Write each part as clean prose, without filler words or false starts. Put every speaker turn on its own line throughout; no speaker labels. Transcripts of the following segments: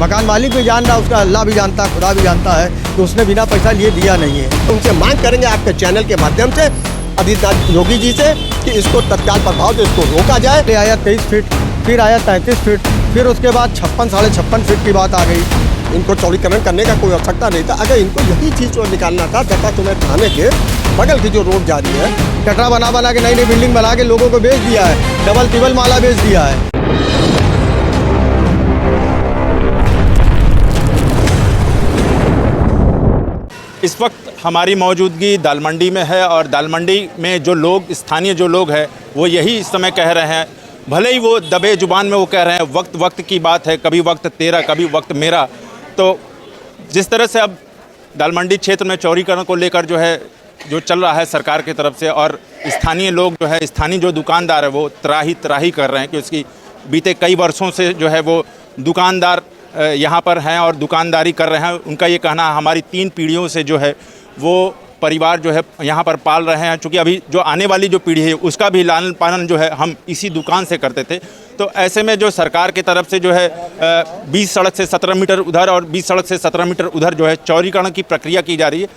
मकान मालिक भी जान रहा, उसका अल्लाह भी जानता, खुदा भी जानता है कि उसने बिना पैसा लिए दिया नहीं है।
उनसे मांग करेंगे आपके चैनल के माध्यम से आदित्यनाथ योगी जी से कि इसको तत्काल प्रभाव से इसको रोका जाए।
पहले आया 23 फीट, फिर आया 33 फीट, फिर उसके बाद 56 साढ़े 56 फीट की बात आ गई।
इनको चौड़ीकरण करने का कोई आवश्यकता नहीं था। अगर इनको यही चीज़ जो निकालना था दत्ता तुम्हें थाने के बगल की जो रोड जा रही है,
कटरा बना के नई नई बिल्डिंग बना के लोगों को बेच दिया है, डबल टिबल माला बेच दिया है।
इस वक्त हमारी मौजूदगी दाल मंडी में है और दाल मंडी में जो लोग स्थानीय जो लोग हैं वो यही इस समय कह रहे हैं, भले ही वो दबे जुबान में वो कह रहे हैं वक्त वक्त की बात है, कभी वक्त तेरा कभी वक्त मेरा। तो जिस तरह से अब दाल मंडी क्षेत्र में चौड़ीकरण को लेकर जो चल रहा है सरकार की तरफ से, और स्थानीय लोग जो है, स्थानीय जो दुकानदार है वो त्राही कर रहे हैं कि उसकी बीते कई वर्षों से जो है वो दुकानदार यहाँ पर हैं और दुकानदारी कर रहे हैं। उनका ये कहना हमारी 3 पीढ़ियों से जो है वो परिवार जो है यहाँ पर पाल रहे हैं, चूँकि अभी जो आने वाली जो पीढ़ी है उसका भी लालन पालन जो है हम इसी दुकान से करते थे। तो ऐसे में जो सरकार की तरफ से जो है 20 सड़क से 17 मीटर उधर और 20 सड़क से 17 मीटर उधर जो है चौड़ीकरण की प्रक्रिया की जा रही है।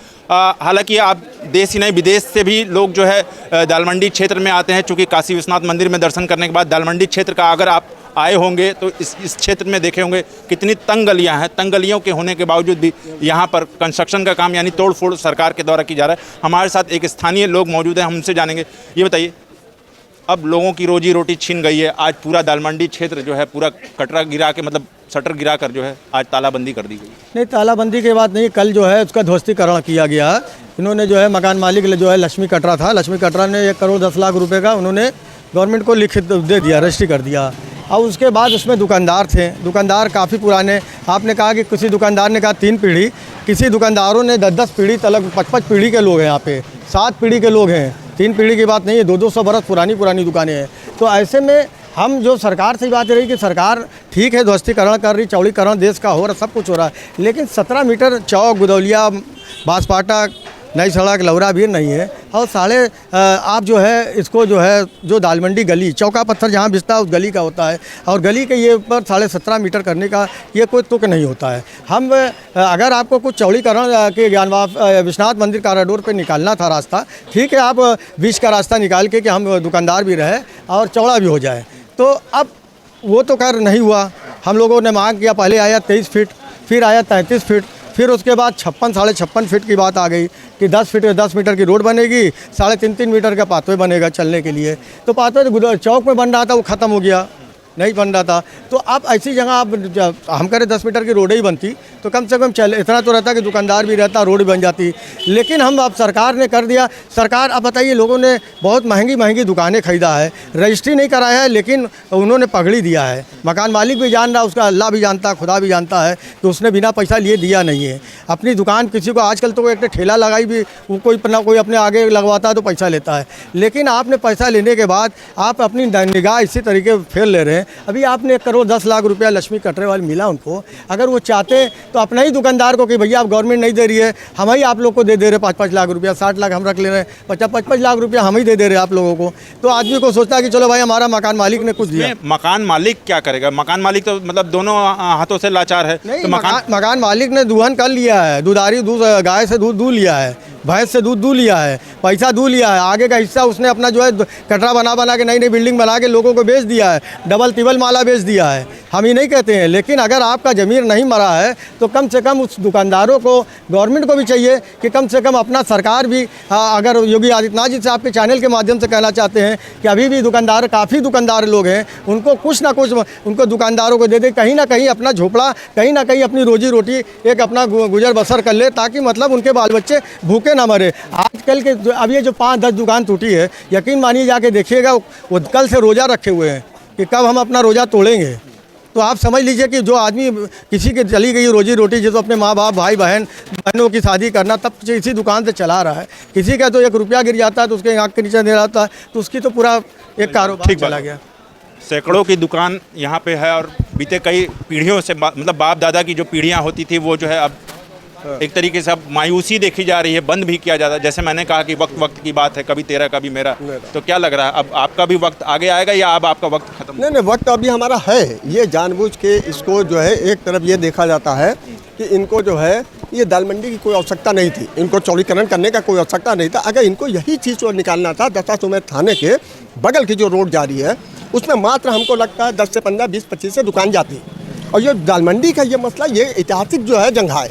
हालांकि आप देश ही नहीं विदेश से भी लोग जो है दाल मंडी क्षेत्र में आते हैं, चूँकि काशी विश्वनाथ मंदिर में दर्शन करने के बाद दाल मंडी क्षेत्र का अगर आप आए होंगे तो इस क्षेत्र में देखे होंगे कितनी तंग गलियाँ हैं। तंग गलियों के होने के बावजूद भी यहाँ पर कंस्ट्रक्शन का काम यानी तोड़ फोड़ सरकार के द्वारा की जा रहा है। हमारे साथ एक स्थानीय लोग मौजूद हैं, हम उनसे जानेंगे। ये बताइए, अब लोगों की रोजी रोटी छीन गई है, आज पूरा दाल मंडी क्षेत्र जो है पूरा कटरा गिरा के मतलब शटर गिरा कर जो है आज तालाबंदी कर दी गई।
नहीं, तालाबंदी के बाद नहीं, कल जो है उसका ध्वस्तीकरण किया गया। इन्होंने जो है मकान मालिक जो है लक्ष्मी कटरा था, लक्ष्मी कटरा ने 1 करोड़ 10 लाख रुपए का उन्होंने गवर्नमेंट को लिखित दे दिया, रजिस्ट्री कर दिया। और उसके बाद उसमें दुकानदार थे, दुकानदार काफ़ी पुराने। आपने कहा कि किसी दुकानदार ने कहा 3 पीढ़ी, किसी दुकानदारों ने 10-10 पीढ़ी तक 55 पीढ़ी के लोग हैं यहाँ पे, 7 पीढ़ी के लोग हैं। 3 पीढ़ी की बात नहीं है, 200 बरस पुरानी दुकानें हैं। तो ऐसे में हम जो सरकार से बात रही कि सरकार ठीक है ध्वस्तीकरण कर रही, चौड़ीकरण देश का हो रहा, सब कुछ हो रहा है, लेकिन 17 मीटर चौक गुदौलिया बांसपाटा नई सड़क लौरा भी नहीं है। और आप जो है इसको जो है जो दाल मंडी गली चौका पत्थर जहाँ बिछता है उस गली का होता है, और गली के ये ऊपर 17.5 मीटर करने का ये कोई तुक नहीं होता है। हम अगर आपको कुछ चौड़ीकरण के विश्वनाथ मंदिर कॉरिडोर पे निकालना था रास्ता, ठीक है, आप बीच का रास्ता निकाल के कि हम दुकानदार भी रहे और चौड़ा भी हो जाए, तो अब वो तो कर नहीं हुआ। हम लोगों ने मांग किया, पहले आया 23 फीट, फिर आया 33 फीट, फिर उसके बाद 56 साढ़े 56 फीट की बात आ गई कि 10 मीटर की रोड बनेगी, 3.5 मीटर का पाथवे बनेगा चलने के लिए। तो पाथवे चौक में बन रहा था, वो ख़त्म हो गया, नहीं बन रहा था। तो अब ऐसी जगह आप हम करें 10 मीटर की रोड ही बनती तो कम से कम इतना तो रहता कि दुकानदार भी रहता, रोड बन जाती। लेकिन हम अब सरकार ने कर दिया। सरकार, अब बताइए, लोगों ने बहुत महंगी दुकानें खरीदा है, रजिस्ट्री नहीं कराया है, लेकिन उन्होंने पगड़ी दिया है। मकान मालिक भी जान रहा, उसका अल्लाह भी जानता, खुदा भी जानता है कि उसने बिना पैसा लिए दिया नहीं है। अपनी दुकान किसी को आजकल तो एक ठेला लगाई भी वो कोई अपने आगे लगवाता है तो पैसा लेता है, लेकिन आपने पैसा लेने के बाद आप अपनी निगाह इसी तरीके फेर ले रहे हैं। अभी आपने 1 करोड़ 10 लाख रुपया लक्ष्मी कटरे वाले मिला उनको, अगर वो चाहते तो अपना ही दुकानदार को कि भैया आप गवर्नमेंट नहीं दे रही है, हम ही आप लोग को दे रहे 5-5 लाख रुपया, 60 लाख हम रख ले रहे हैं, 50-55 लाख रुपया हम ही दे रहे हैं आप लोगों को। तो आदमी को सोचता है कि चलो भाई हमारा मकान मालिक ने कुछ दिया।
मकान मालिक क्या करेगा? मकान मालिक तो मतलब दोनों हाथों से लाचार है।
नहीं,
तो
मकान मालिक ने दूहन कर लिया है, दूध गाय से दूध लिया है, भैंस से दूध लिया है, पैसा लिया है, आगे का हिस्सा उसने अपना जो है कटरा बना के नई बिल्डिंग बना के लोगों को बेच दिया है, डबल टिबल माला बेच दिया है। हम ही नहीं कहते हैं, लेकिन अगर आपका ज़मीर नहीं मरा है तो कम से कम उस दुकानदारों को, गवर्नमेंट को भी चाहिए कि कम से कम अपना सरकार भी, अगर योगी आदित्यनाथ जी से आपके चैनल के माध्यम से कहना चाहते हैं कि अभी भी दुकानदार, काफ़ी दुकानदार लोग हैं, उनको कुछ ना कुछ उनको दुकानदारों को दे दे, कहीं ना कहीं अपना झोपड़ा, कहीं ना कहीं अपनी रोजी रोटी एक अपना गुजर बसर कर ले, ताकि मतलब उनके बाल बच्चे भूखे ना मरे। आजकल के अब ये जो 5-10 दुकान टूटी है, यकीन मानिए जाके देखिएगा वो कल से रोज़ा रखे हुए हैं कि कब हम अपना रोज़ा तोड़ेंगे। तो आप समझ लीजिए कि जो आदमी किसी के चली गई रोजी रोटी, जो अपने माँ बाप भाई बहनों की शादी करना तब इसी दुकान से चला रहा है, किसी का तो 1 रुपया गिर जाता है तो उसके आँख के नीचे दे रहा है, तो उसकी तो पूरा एक कारोबार चला गया।
सैकड़ों की दुकान यहाँ पे है और बीते कई पीढ़ियों से मतलब बाप दादा की जो पीढ़ियाँ होती थी वो जो है अब एक तरीके से अब मायूसी देखी जा रही है, बंद भी किया जाता है। जैसे मैंने कहा कि वक्त वक्त की बात है, कभी तेरा कभी मेरा। तो क्या लग रहा है, अब आपका भी वक्त आगे आएगा या अब आपका वक्त खत्म?
नहीं, वक्त अभी हमारा है। ये जानबूझ के इसको जो है एक तरफ ये देखा जाता है कि इनको जो है ये दाल मंडी की कोई आवश्यकता नहीं थी, इनको चौड़ीकरण करने का कोई आवश्यकता नहीं था। अगर इनको यही चीज़ जो निकालना था, दशाश्वमेध थाने के बगल की जो रोड जा रही है उसमें मात्र हमको लगता है 10 से 15, 20, 25 से दुकान जाती। और ये दाल मंडी का ये मसला, ये ऐतिहासिक जो है जगह है,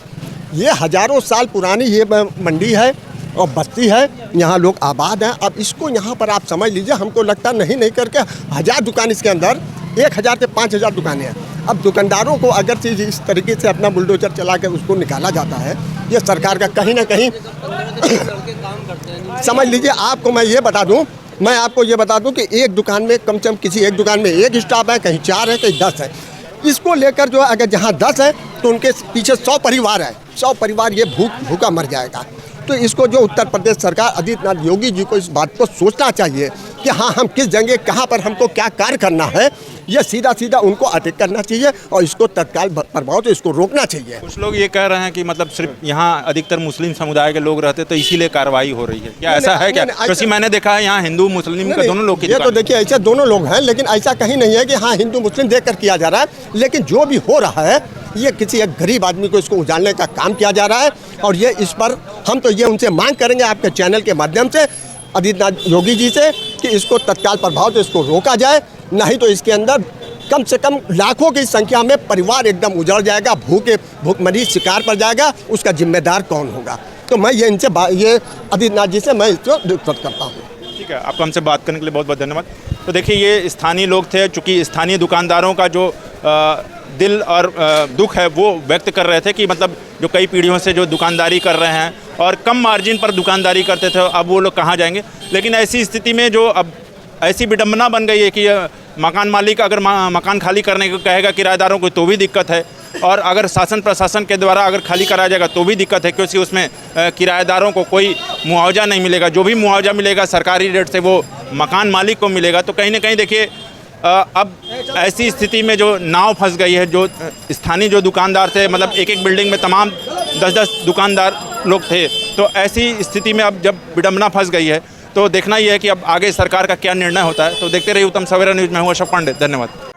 ये हज़ारों साल पुरानी ये मंडी है और बस्ती है, यहाँ लोग आबाद हैं। अब इसको यहाँ पर आप समझ लीजिए, हमको लगता नहीं करके 1000 दुकान इसके अंदर, 1000 से 5000 दुकानें हैं। अब दुकानदारों को अगर चीज़ इस तरीके से अपना बुलडोजर चला के उसको निकाला जाता है, ये सरकार का कहीं ना कहीं समझ लीजिए। आपको मैं ये बता दूं कि एक दुकान में कम से कम किसी एक दुकान में एक स्टाफ है, कहीं 4 है, कहीं 10 है। इसको लेकर जो है अगर जहाँ 10 है तो उनके पीछे 100 परिवार है, 100 परिवार ये भूखा मर जाएगा। तो इसको जो उत्तर प्रदेश सरकार आदित्यनाथ योगी जी को इस बात को सोचना चाहिए कि हाँ, हम किस जगह कहाँ पर हमको क्या कार्य करना है, ये सीधा उनको अटैक करना चाहिए और इसको तत्काल प्रभाव से इसको रोकना चाहिए।
कुछ लोग ये कह रहे हैं कि मतलब सिर्फ यहाँ अधिकतर मुस्लिम समुदाय के लोग रहते तो इसीलिए कार्रवाई हो रही है, क्या ऐसा है क्या? क्योंकि मैंने देखा है यहाँ हिंदू मुस्लिम के दोनों लोग की
ये तो देखिए ऐसे दोनों लोग हैं, लेकिन ऐसा कहीं नहीं है कि हाँ हिंदू मुस्लिम देख कर किया जा रहा है। लेकिन जो भी हो रहा है ये किसी एक गरीब आदमी को इसको उजाड़ने का काम किया जा रहा है। और ये इस पर हम तो ये उनसे मांग करेंगे आपके चैनल के माध्यम से आदित्यनाथ योगी जी से कि इसको तत्काल प्रभाव से इसको रोका जाए, नहीं तो इसके अंदर कम से कम लाखों की संख्या में परिवार एकदम उजड़ जाएगा, भूखमरी शिकार पर जाएगा, उसका जिम्मेदार कौन होगा? तो मैं ये इनसे ये आदित्यनाथ जी से मैं इसको रिक्वेस्ट करता हूँ।
ठीक है, आपको हमसे बात करने के लिए बहुत बहुत धन्यवाद। तो देखिए ये स्थानीय लोग थे, चूँकि स्थानीय दुकानदारों का जो दिल और दुख है वो व्यक्त कर रहे थे कि मतलब जो कई पीढ़ियों से जो दुकानदारी कर रहे हैं और कम मार्जिन पर दुकानदारी करते थे, अब वो लोग कहाँ जाएंगे। लेकिन ऐसी स्थिति में जो अब ऐसी विडंबना बन गई है कि मकान मालिक अगर मकान खाली करने को कहेगा किराएदारों को तो भी दिक्कत है, और अगर शासन प्रशासन के द्वारा अगर खाली कराया जाएगा तो भी दिक्कत है, क्योंकि उसमें किराएदारों को कोई मुआवजा नहीं मिलेगा। जो भी मुआवजा मिलेगा सरकारी रेट से वो मकान मालिक को मिलेगा। तो कहीं ना कहीं देखिए अब ऐसी स्थिति में जो नाव फंस गई है, जो स्थानीय जो दुकानदार थे, मतलब एक बिल्डिंग में तमाम 10-10 दुकानदार लोग थे, तो ऐसी स्थिति में अब जब विडंबना फंस गई है तो देखना ही है कि अब आगे सरकार का क्या निर्णय होता है। तो देखते रहिए उत्तम सवेरा न्यूज़ में हूँ अशोक पांडे, धन्यवाद।